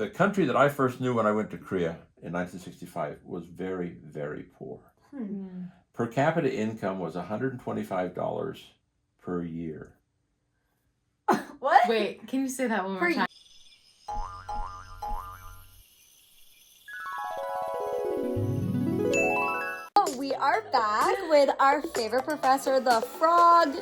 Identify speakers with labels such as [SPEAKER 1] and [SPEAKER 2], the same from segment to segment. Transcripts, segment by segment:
[SPEAKER 1] the country that I first knew when I went to Korea in 1965 was very, very poor. Per capita income was $125 per year.
[SPEAKER 2] What?
[SPEAKER 3] Wait, can you say that one more time?
[SPEAKER 2] We are back with our favorite professor, the frog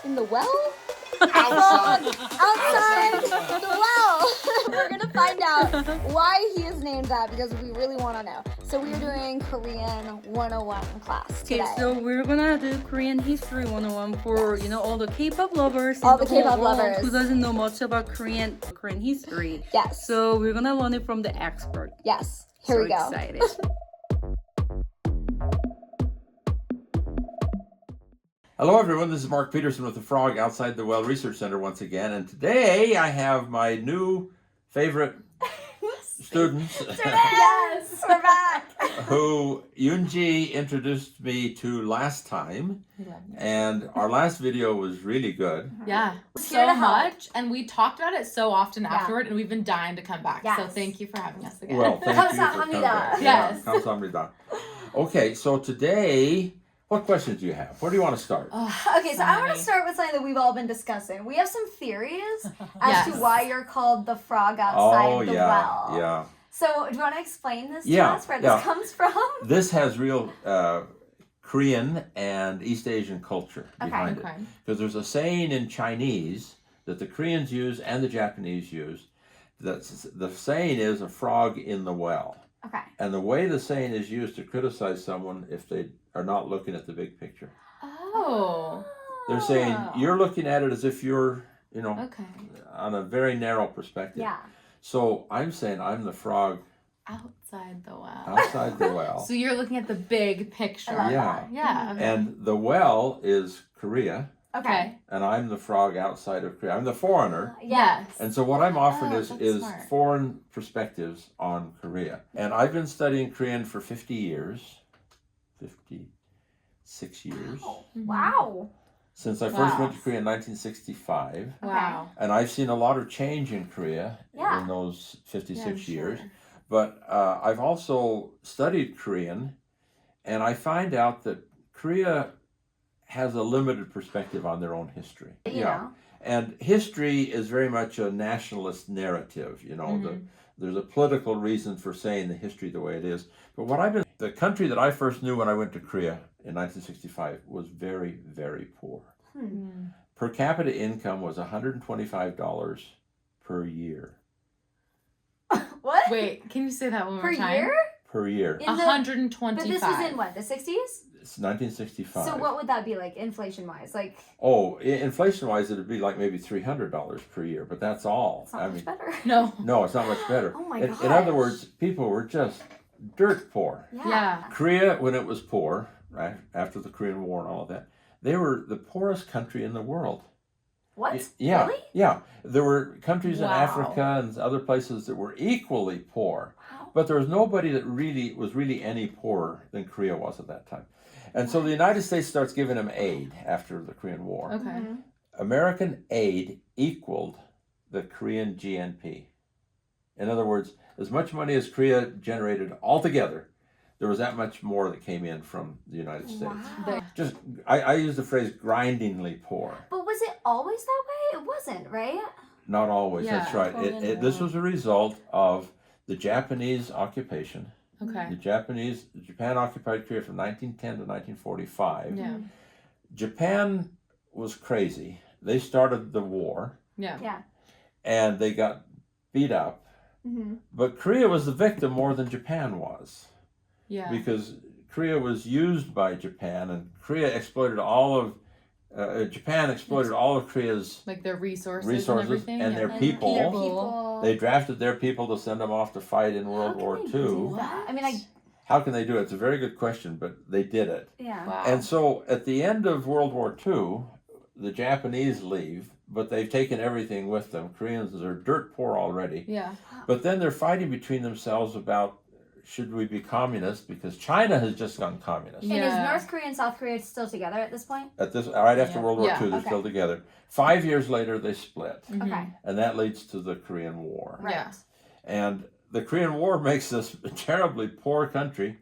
[SPEAKER 2] in the well? Outside the well. We're going to find out why he is named that because we really want to know. So we are doing Korean 101 class today.
[SPEAKER 4] Okay, so we're gonna do Korean History 101 for, all the K-pop lovers.
[SPEAKER 2] All the
[SPEAKER 4] whole
[SPEAKER 2] K-pop
[SPEAKER 4] world
[SPEAKER 2] lovers.
[SPEAKER 4] who doesn't know much about Korean history.
[SPEAKER 2] Yes.
[SPEAKER 4] So we're gonna learn it from the expert.
[SPEAKER 2] Yes. Here we go.
[SPEAKER 4] Excited.
[SPEAKER 1] Hello everyone, this is Mark Peterson with the Frog Outside the Well Research Center once again, and today I have my new favorite students
[SPEAKER 2] Yes, we're back.
[SPEAKER 1] who Yoonji introduced me to last time, and our last video was really good.
[SPEAKER 3] Yeah,
[SPEAKER 2] Here to
[SPEAKER 3] so
[SPEAKER 2] help.
[SPEAKER 3] much, and we talked about it so often afterward, and we've been dying to come back. So
[SPEAKER 2] Yes.
[SPEAKER 3] thank you for having us again.
[SPEAKER 1] Well, thank you for coming back.
[SPEAKER 3] Yes.
[SPEAKER 1] Yeah, 감사합니다. Okay, so today, what questions do you have? Where do you want to start?
[SPEAKER 2] Okay, so I want to start with something that we've all been discussing. We have some theories as to
[SPEAKER 3] Yes.
[SPEAKER 2] why you're called the frog outside
[SPEAKER 1] Oh,
[SPEAKER 2] the
[SPEAKER 1] yeah,
[SPEAKER 2] well.
[SPEAKER 1] yeah.
[SPEAKER 2] So, do you want to explain this to
[SPEAKER 1] Yeah,
[SPEAKER 2] us, where
[SPEAKER 1] yeah.
[SPEAKER 2] this comes from?
[SPEAKER 1] This has real Korean and East Asian culture behind it.
[SPEAKER 3] Okay.
[SPEAKER 1] Because there's a saying in Chinese that the Koreans use and the Japanese use. The saying is a frog in the well.
[SPEAKER 2] Okay.
[SPEAKER 1] And the way the saying is used to criticize someone if they are not looking at the big picture.
[SPEAKER 3] Oh.
[SPEAKER 1] They're saying you're looking at it as if you're,
[SPEAKER 3] Okay.
[SPEAKER 1] on a very narrow perspective.
[SPEAKER 2] Yeah.
[SPEAKER 1] So I'm saying I'm the frog
[SPEAKER 3] Outside the well.
[SPEAKER 1] outside the well.
[SPEAKER 3] So you're looking at the big picture.
[SPEAKER 2] I love
[SPEAKER 1] Yeah.
[SPEAKER 2] that.
[SPEAKER 3] Yeah. Okay.
[SPEAKER 1] And the well is Korea,
[SPEAKER 2] Okay.
[SPEAKER 1] and I'm the frog outside of Korea. I'm the foreigner.
[SPEAKER 3] Yes.
[SPEAKER 1] And so what I'm offering
[SPEAKER 3] Oh,
[SPEAKER 1] is
[SPEAKER 3] that's smart.
[SPEAKER 1] foreign perspectives on Korea. And I've been studying Korean for 50 years. 56 years.
[SPEAKER 2] Wow.
[SPEAKER 1] Since I first
[SPEAKER 3] Wow.
[SPEAKER 1] went to Korea in 1965.
[SPEAKER 3] Wow.
[SPEAKER 1] And I've seen a lot of change in Korea
[SPEAKER 2] Yeah.
[SPEAKER 1] in those 56
[SPEAKER 3] Yeah, I'm
[SPEAKER 1] years.
[SPEAKER 3] sure.
[SPEAKER 1] But I've also studied Korean, and I find out that Korea has a limited perspective on their own history.
[SPEAKER 2] You know.
[SPEAKER 1] And history is very much a nationalist narrative, there's a political reason for saying the history the way it is. But the country that I first knew when I went to Korea in 1965 was very, very poor. Per capita income was $125 per year.
[SPEAKER 2] What?
[SPEAKER 3] Wait, can you say that one more
[SPEAKER 2] Per
[SPEAKER 3] time?
[SPEAKER 2] year?
[SPEAKER 1] Per year.
[SPEAKER 2] In the-
[SPEAKER 3] 125.
[SPEAKER 2] But this was in what, the 60s?
[SPEAKER 1] It's 1965.
[SPEAKER 2] So what would that be like inflation-wise? Like,
[SPEAKER 1] Oh, inflation-wise, it'd be like maybe $300 per year, but that's all.
[SPEAKER 2] it's not much better.
[SPEAKER 3] No.
[SPEAKER 1] No, it's not much better.
[SPEAKER 2] Oh my
[SPEAKER 1] In other
[SPEAKER 2] gosh.
[SPEAKER 1] words, people were just dirt poor.
[SPEAKER 3] Yeah.
[SPEAKER 1] Korea, when it was poor, right after the Korean War and all of that, they were the poorest country in the world.
[SPEAKER 2] What?
[SPEAKER 1] Yeah,
[SPEAKER 2] Really?
[SPEAKER 1] yeah. There were countries in
[SPEAKER 3] Wow.
[SPEAKER 1] Africa and other places that were equally poor,
[SPEAKER 2] Wow.
[SPEAKER 1] but there was nobody that was really any poorer than Korea was at that time. And so the United States starts giving them aid after the Korean War.
[SPEAKER 3] Okay.
[SPEAKER 2] Mm-hmm.
[SPEAKER 1] American aid equaled the Korean GNP. In other words, as much money as Korea generated altogether, there was that much more that came in from the United States.
[SPEAKER 2] Wow.
[SPEAKER 1] Just, I use the phrase grindingly poor.
[SPEAKER 2] But was it always that way? It wasn't, right?
[SPEAKER 1] Not always, that's
[SPEAKER 3] Yeah,
[SPEAKER 1] right.
[SPEAKER 3] totally
[SPEAKER 1] This was a result of the Japanese occupation.
[SPEAKER 3] Okay.
[SPEAKER 1] Japan occupied Korea from 1910 to 1945.
[SPEAKER 3] Yeah.
[SPEAKER 1] Japan was crazy. They started the war
[SPEAKER 3] Yeah.
[SPEAKER 2] Yeah.
[SPEAKER 1] and they got beat up.
[SPEAKER 2] Mm-hmm.
[SPEAKER 1] But Korea was the victim more than Japan was.
[SPEAKER 3] Yeah.
[SPEAKER 1] Because Korea was used by Japan, and Japan exploited all of Korea's
[SPEAKER 3] Like their resources and
[SPEAKER 1] resources
[SPEAKER 3] everything.
[SPEAKER 1] and
[SPEAKER 3] yeah.
[SPEAKER 1] their
[SPEAKER 2] And
[SPEAKER 1] people.
[SPEAKER 2] their people.
[SPEAKER 1] They drafted their people to send them off to fight in
[SPEAKER 2] How
[SPEAKER 1] World
[SPEAKER 2] can
[SPEAKER 1] War
[SPEAKER 2] they
[SPEAKER 1] II.
[SPEAKER 2] do that? I mean,
[SPEAKER 1] How can they do it? It's a very good question, but they did it.
[SPEAKER 2] yeah.
[SPEAKER 3] Wow.
[SPEAKER 1] And so at the end of World War II, the Japanese leave, but they've taken everything with them. Koreans are dirt poor already.
[SPEAKER 3] Yeah.
[SPEAKER 1] But then they're fighting between themselves about should we be communist, because China has just gone communist.
[SPEAKER 2] And is
[SPEAKER 3] Yeah.
[SPEAKER 2] North Korea and South Korea still together at this point?
[SPEAKER 1] Right after
[SPEAKER 3] Yeah.
[SPEAKER 1] World War
[SPEAKER 3] Yeah,
[SPEAKER 1] II, they're
[SPEAKER 2] okay.
[SPEAKER 1] still together. 5 years later, they split,
[SPEAKER 3] Mhm.
[SPEAKER 2] Okay.
[SPEAKER 1] and that leads to the Korean War.
[SPEAKER 2] Right.
[SPEAKER 3] Yeah.
[SPEAKER 1] And the Korean War makes this a terribly poor country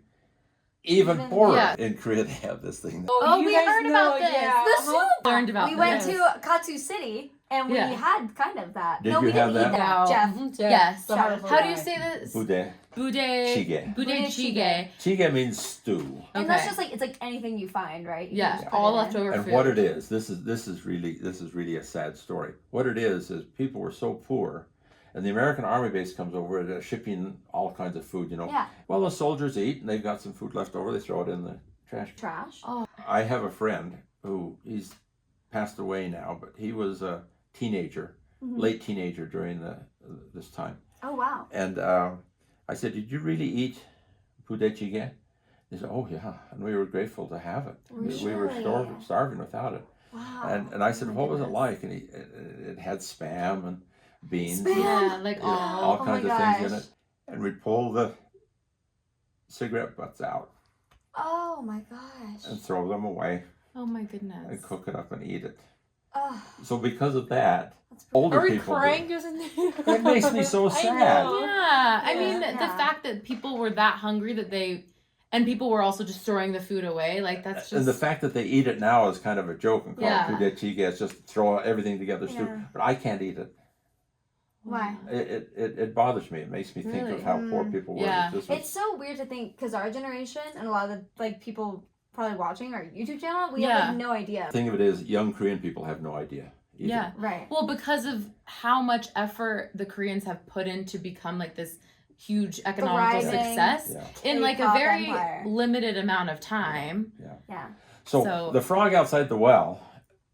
[SPEAKER 1] even poorer.
[SPEAKER 3] Yeah.
[SPEAKER 1] In Korea, they have this thing.
[SPEAKER 2] Oh,
[SPEAKER 4] you
[SPEAKER 2] we
[SPEAKER 4] guys
[SPEAKER 2] heard about
[SPEAKER 4] know,
[SPEAKER 2] this.
[SPEAKER 4] yeah,
[SPEAKER 2] The soup.
[SPEAKER 3] Learned about
[SPEAKER 2] We went
[SPEAKER 3] this.
[SPEAKER 2] to Katsu City and we
[SPEAKER 3] Yeah.
[SPEAKER 2] had kind of that.
[SPEAKER 1] Did
[SPEAKER 2] no,
[SPEAKER 1] you
[SPEAKER 2] we
[SPEAKER 1] have
[SPEAKER 2] didn't eat
[SPEAKER 1] that?
[SPEAKER 2] that. Jeff.
[SPEAKER 4] Mhm,
[SPEAKER 3] Yes.
[SPEAKER 4] the hard
[SPEAKER 3] How do you
[SPEAKER 4] guy.
[SPEAKER 3] say this?
[SPEAKER 1] Budaejjigae.
[SPEAKER 3] Budaejjigae.
[SPEAKER 1] Chigae means stew.
[SPEAKER 2] And that's
[SPEAKER 3] Okay.
[SPEAKER 2] just like it's like anything you find, right? You
[SPEAKER 3] Yeah,
[SPEAKER 2] just put
[SPEAKER 3] all
[SPEAKER 2] it in.
[SPEAKER 3] leftover
[SPEAKER 1] And
[SPEAKER 3] food.
[SPEAKER 1] what it is, this is really a sad story. What it is people were so poor, and the American Army base comes over and they're shipping all kinds of food.
[SPEAKER 2] Yeah.
[SPEAKER 1] Well, the soldiers eat, and they've got some food left over. They throw it in the trash.
[SPEAKER 2] Trash.
[SPEAKER 3] Oh.
[SPEAKER 1] I have a friend who he's passed away now, but he was a teenager, late teenager during this time.
[SPEAKER 2] Oh wow.
[SPEAKER 1] And I said, "Did you really eat budaejjigae?" He said, "Oh yeah," and we were grateful to have it. We were
[SPEAKER 2] Really?
[SPEAKER 1] starving without it.
[SPEAKER 2] Wow.
[SPEAKER 1] And I said,
[SPEAKER 2] Oh my
[SPEAKER 1] "What was it
[SPEAKER 2] goodness.
[SPEAKER 1] like?" And it had spam and beans,
[SPEAKER 2] Spam?
[SPEAKER 3] Yeah, like
[SPEAKER 1] and, all
[SPEAKER 2] Oh
[SPEAKER 1] kinds
[SPEAKER 2] my
[SPEAKER 1] of things in
[SPEAKER 2] gosh.
[SPEAKER 1] it. And we'd pull the cigarette butts out
[SPEAKER 2] Oh my gosh.
[SPEAKER 1] and throw them away
[SPEAKER 3] oh my goodness.
[SPEAKER 1] and cook it up and eat it.
[SPEAKER 2] Oh,
[SPEAKER 1] So because of that, older
[SPEAKER 4] Are we
[SPEAKER 1] people.
[SPEAKER 4] crying?
[SPEAKER 1] It makes me so
[SPEAKER 4] I
[SPEAKER 1] sad.
[SPEAKER 4] know.
[SPEAKER 3] Yeah, I
[SPEAKER 4] Yeah.
[SPEAKER 3] mean, the
[SPEAKER 2] Yeah.
[SPEAKER 3] fact that people were that hungry and people were also just throwing the food away, like that's just.
[SPEAKER 1] And the fact that they eat it now is kind of a joke and call
[SPEAKER 3] Yeah.
[SPEAKER 1] it budaejjigae. It's just throw everything together stew.
[SPEAKER 2] Yeah.
[SPEAKER 1] But I can't eat it.
[SPEAKER 2] why?
[SPEAKER 1] It bothers me. It makes me think
[SPEAKER 3] Really?
[SPEAKER 1] of how poor people were.
[SPEAKER 3] Yeah.
[SPEAKER 1] This was-
[SPEAKER 2] It's so weird to think because our generation and a lot of the like people probably watching our YouTube channel, we
[SPEAKER 3] Yeah.
[SPEAKER 2] have like no idea.
[SPEAKER 1] the thing of it is, young Korean people have no idea. Either.
[SPEAKER 3] Yeah.
[SPEAKER 2] Right.
[SPEAKER 3] Well, because of how much effort the Koreans have put in to become like this huge economical
[SPEAKER 2] Thriving.
[SPEAKER 3] success
[SPEAKER 1] Yeah.
[SPEAKER 3] in like a
[SPEAKER 2] K-pop
[SPEAKER 3] very
[SPEAKER 2] empire.
[SPEAKER 3] limited amount of time.
[SPEAKER 2] Yeah.
[SPEAKER 1] So the frog outside the well,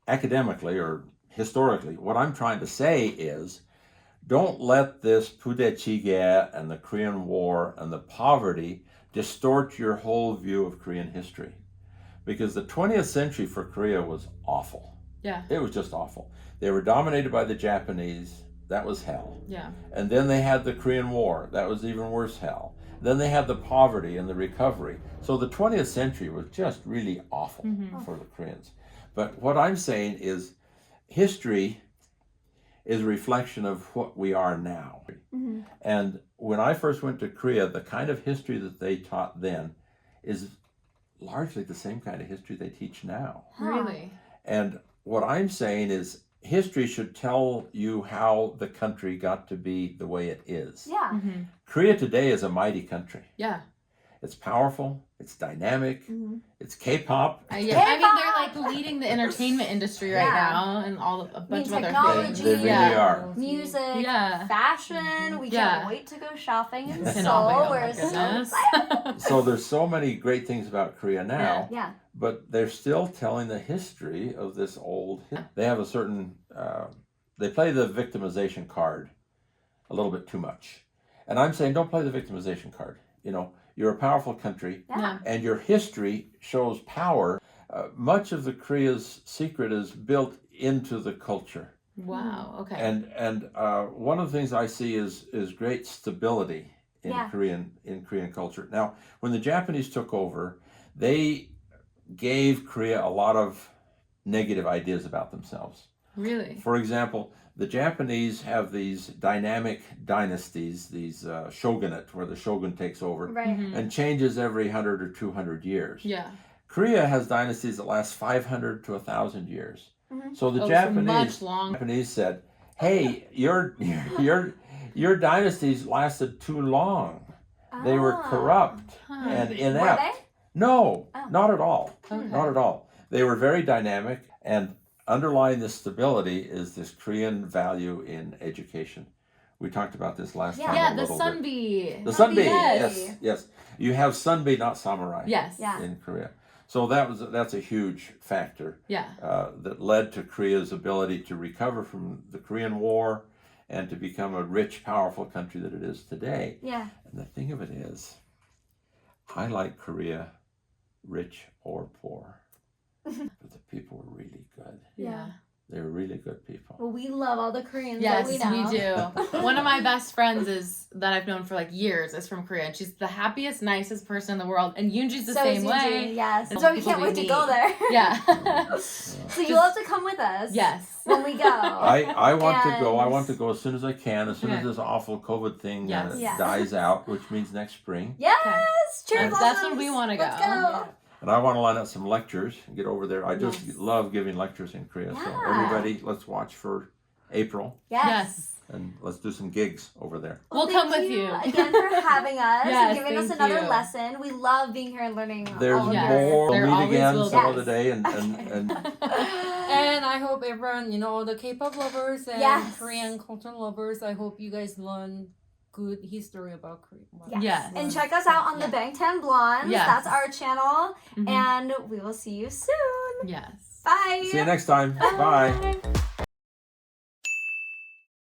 [SPEAKER 1] academically or historically, what I'm trying to say is, don't let this budaejjigae and the Korean War and the poverty distort your whole view of Korean history. Because the 20th century for Korea was awful.
[SPEAKER 3] Yeah.
[SPEAKER 1] It was just awful. They were dominated by the Japanese. That was hell.
[SPEAKER 3] Yeah.
[SPEAKER 1] And then they had the Korean War. That was even worse hell. Then they had the poverty and the recovery. So the 20th century was just really awful for the Koreans. But what I'm saying is history is a reflection of what we are now.
[SPEAKER 2] Mhm.
[SPEAKER 1] And when I first went to Korea, the kind of history that they taught then is largely the same kind of history they teach now.
[SPEAKER 3] Really.
[SPEAKER 1] And what I'm saying is history should tell you how the country got to be the way it is.
[SPEAKER 2] Yeah.
[SPEAKER 3] Mm-hmm.
[SPEAKER 1] Korea today is a mighty country.
[SPEAKER 3] Yeah.
[SPEAKER 1] It's powerful, it's dynamic,
[SPEAKER 2] Mhm.
[SPEAKER 1] it's K-pop.
[SPEAKER 3] Yeah. I mean, they're like leading the entertainment industry right
[SPEAKER 2] Yeah.
[SPEAKER 3] now and a bunch of other
[SPEAKER 2] technology.
[SPEAKER 1] They
[SPEAKER 3] things.
[SPEAKER 1] really
[SPEAKER 3] yeah.
[SPEAKER 1] are.
[SPEAKER 2] Music,
[SPEAKER 3] Yeah.
[SPEAKER 2] fashion. We
[SPEAKER 3] Yeah.
[SPEAKER 2] can't wait to go shopping in
[SPEAKER 3] And
[SPEAKER 2] Seoul.
[SPEAKER 3] oh my
[SPEAKER 2] We're so
[SPEAKER 3] goodness.
[SPEAKER 2] excited.
[SPEAKER 1] So there's so many great things about Korea now,
[SPEAKER 2] Yeah.
[SPEAKER 1] but they're still telling the history of this old. They have a certain. They play the victimization card a little bit too much, and I'm saying don't play the victimization card. You know, you're a powerful country,
[SPEAKER 2] Yeah.
[SPEAKER 1] and your history shows power. Much of the Korea's secret is built into the culture,
[SPEAKER 3] Wow. Okay.
[SPEAKER 1] and one of the things I see is great stability in
[SPEAKER 2] Yeah.
[SPEAKER 1] Korean culture. Now, when the Japanese took over, they gave Korea a lot of negative ideas about themselves.
[SPEAKER 3] Really.
[SPEAKER 1] For example, the Japanese have these dynamic dynasties, these shogunate, where the shogun takes over
[SPEAKER 2] Right.
[SPEAKER 3] Mhm.
[SPEAKER 1] and changes every 100 or 200 years.
[SPEAKER 3] Yeah.
[SPEAKER 1] Korea has dynasties that last 500 to 1,000 years.
[SPEAKER 2] Mhm.
[SPEAKER 1] So the
[SPEAKER 3] Oh, so
[SPEAKER 1] Japanese
[SPEAKER 3] much long.
[SPEAKER 1] Japanese said, "Hey, your dynasties lasted too long. They were
[SPEAKER 2] Ah.
[SPEAKER 1] corrupt
[SPEAKER 3] Huh.
[SPEAKER 1] and
[SPEAKER 2] Were
[SPEAKER 1] inept."
[SPEAKER 2] they?
[SPEAKER 1] No,
[SPEAKER 2] Oh.
[SPEAKER 1] not at all.
[SPEAKER 3] Okay.
[SPEAKER 1] Not at all. They were very dynamic, and underlying this stability is this Korean value in education. We talked about this last time
[SPEAKER 3] Yeah,
[SPEAKER 1] a
[SPEAKER 3] the
[SPEAKER 1] little bit.
[SPEAKER 3] sunbee.
[SPEAKER 1] The sunbee,
[SPEAKER 3] Yes.
[SPEAKER 1] yes. You have sunbee, not samurai,
[SPEAKER 3] Yes.
[SPEAKER 2] Yeah.
[SPEAKER 1] in Korea. So that's a huge factor
[SPEAKER 3] Yeah.
[SPEAKER 1] that led to Korea's ability to recover from the Korean War and to become a rich, powerful country that it is today.
[SPEAKER 2] Yeah.
[SPEAKER 1] And the thing of it is, I like Korea, rich or poor, but the people were really good.
[SPEAKER 3] Yeah.
[SPEAKER 1] They're really good people.
[SPEAKER 2] Well, we love all the Koreans
[SPEAKER 3] Yes,
[SPEAKER 2] that we know.
[SPEAKER 3] do. One of my best friends that I've known for like years is from Korea. And she's the happiest, nicest person in the world. And Yoonji's the
[SPEAKER 2] So
[SPEAKER 3] same
[SPEAKER 2] is
[SPEAKER 3] way.
[SPEAKER 2] Eugene, yes.
[SPEAKER 3] And
[SPEAKER 2] So we
[SPEAKER 3] people
[SPEAKER 2] can't
[SPEAKER 3] we
[SPEAKER 2] wait to
[SPEAKER 3] meet.
[SPEAKER 2] go there.
[SPEAKER 3] Yeah.
[SPEAKER 2] So you'll have to come with us.
[SPEAKER 3] Yes.
[SPEAKER 2] When we go.
[SPEAKER 1] I want to go. I
[SPEAKER 2] And-
[SPEAKER 1] want to go as soon as I can, as soon as
[SPEAKER 3] Yeah.
[SPEAKER 1] this awful COVID thing
[SPEAKER 3] Yes.
[SPEAKER 2] Yes.
[SPEAKER 1] dies out, which means next spring.
[SPEAKER 2] Yes. Cherry
[SPEAKER 3] That's when
[SPEAKER 2] blossoms.
[SPEAKER 3] we wanna
[SPEAKER 2] Let's
[SPEAKER 3] go.
[SPEAKER 1] And I want to line up some lectures and get over there. I just
[SPEAKER 3] Yes.
[SPEAKER 1] love giving lectures in Korea. So
[SPEAKER 2] Yeah.
[SPEAKER 1] everybody, let's watch for April
[SPEAKER 2] Yes.
[SPEAKER 1] and let's do some gigs over there.
[SPEAKER 3] We'll come
[SPEAKER 2] thank
[SPEAKER 3] with you.
[SPEAKER 2] again for having us
[SPEAKER 3] Yes,
[SPEAKER 2] and giving us
[SPEAKER 3] thank
[SPEAKER 2] another
[SPEAKER 3] you.
[SPEAKER 2] lesson. We love being here and learning.
[SPEAKER 1] There's
[SPEAKER 2] all of
[SPEAKER 3] Yes.
[SPEAKER 1] more.
[SPEAKER 3] There
[SPEAKER 1] We'll meet
[SPEAKER 3] always
[SPEAKER 1] again
[SPEAKER 3] will
[SPEAKER 1] some
[SPEAKER 2] be.
[SPEAKER 1] other day and
[SPEAKER 4] And I hope everyone, all the K-pop lovers and
[SPEAKER 2] Yes.
[SPEAKER 4] Korean culture lovers, I hope you guys learn good history about Korea.
[SPEAKER 2] Yes.
[SPEAKER 3] Yes.
[SPEAKER 2] And check us out on the Bangtan Blondes.
[SPEAKER 3] Yes.
[SPEAKER 2] That's our channel.
[SPEAKER 3] Mhm.
[SPEAKER 2] And we will see you soon.
[SPEAKER 3] Yes.
[SPEAKER 2] Bye.
[SPEAKER 1] see you next time. Bye.
[SPEAKER 2] Bye.